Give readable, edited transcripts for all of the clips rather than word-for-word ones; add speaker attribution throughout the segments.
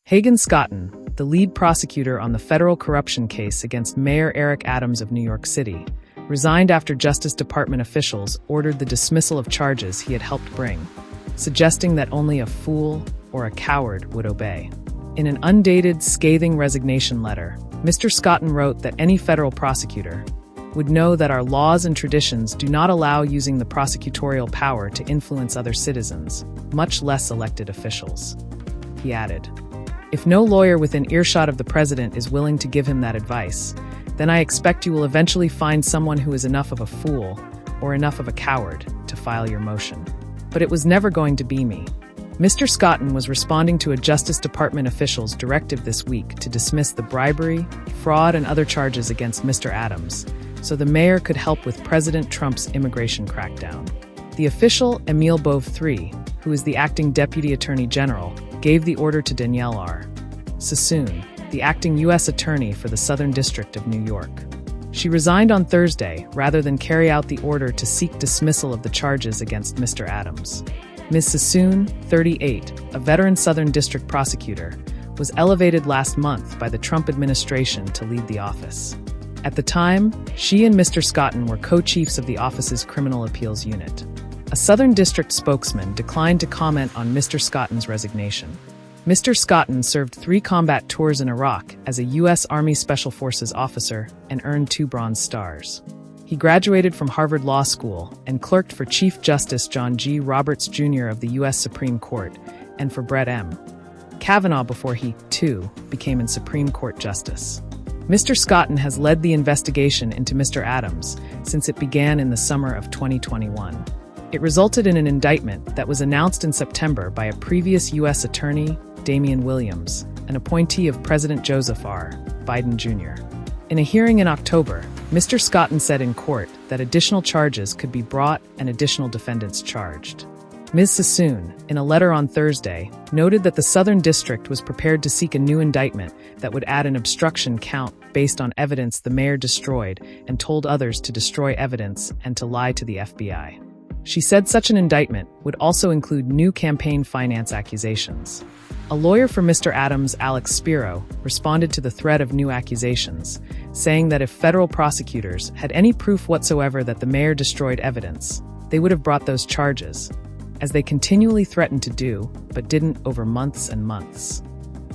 Speaker 1: Hagen Scotton, the lead prosecutor on the federal corruption case against Mayor Eric Adams of New York City, resigned after Justice Department officials ordered the dismissal of charges he had helped bring, suggesting that only a fool or a coward would obey. In an undated, scathing resignation letter, Mr. Scotton wrote that any federal prosecutor would know that our laws and traditions do not allow using the prosecutorial power to influence other citizens, much less elected officials. He added, "If no lawyer within earshot of the president is willing to give him that advice, then I expect you will eventually find someone who is enough of a fool or enough of a coward to file your motion. But it was never going to be me." Mr. Scotton was responding to a Justice Department official's directive this week to dismiss the bribery, fraud, and other charges against Mr. Adams, so the mayor could help with President Trump's immigration crackdown. The official, Emile Bove III, who is the acting Deputy Attorney General, gave the order to Danielle R. Sassoon, the acting U.S. Attorney for the Southern District of New York. She resigned on Thursday rather than carry out the order to seek dismissal of the charges against Mr. Adams. Ms. Sassoon, 38, a veteran Southern District prosecutor, was elevated last month by the Trump administration to lead the office. At the time, she and Mr. Scotton were co-chiefs of the office's criminal appeals unit. A Southern District spokesman declined to comment on Mr. Scotton's resignation. Mr. Scotton served 3 combat tours in Iraq as a U.S. Army Special Forces officer and earned 2 Bronze Stars. He graduated from Harvard Law School and clerked for Chief Justice John G. Roberts Jr. of the U.S. Supreme Court and for Brett M. Kavanaugh before he, too, became a Supreme Court justice. Mr. Scotton has led the investigation into Mr. Adams since it began in the summer of 2021. It resulted in an indictment that was announced in September by a previous U.S. Attorney, Damian Williams, an appointee of President Joseph R. Biden Jr. In a hearing in October, Mr. Scotton said in court that additional charges could be brought and additional defendants charged. Ms. Sassoon, in a letter on Thursday, noted that the Southern District was prepared to seek a new indictment that would add an obstruction count based on evidence the mayor destroyed and told others to destroy evidence and to lie to the FBI. She said such an indictment would also include new campaign finance accusations. A lawyer for Mr. Adams, Alex Spiro, responded to the threat of new accusations, saying that if federal prosecutors had any proof whatsoever that the mayor destroyed evidence, they would have brought those charges, as they continually threatened to do, but didn't over months and months.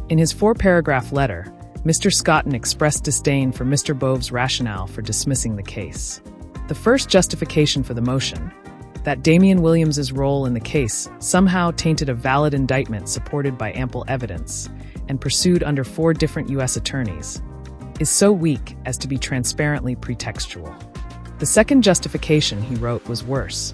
Speaker 1: In his 4-paragraph letter, Mr. Scotton expressed disdain for Mr. Bove's rationale for dismissing the case. The first justification for the motion, that Damian Williams's role in the case somehow tainted a valid indictment supported by ample evidence and pursued under 4 different U.S. attorneys, is so weak as to be transparently pretextual. The second justification, he wrote, was worse.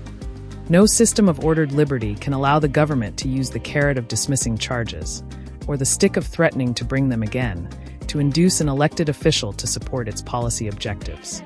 Speaker 1: No system of ordered liberty can allow the government to use the carrot of dismissing charges, or the stick of threatening to bring them again, to induce an elected official to support its policy objectives.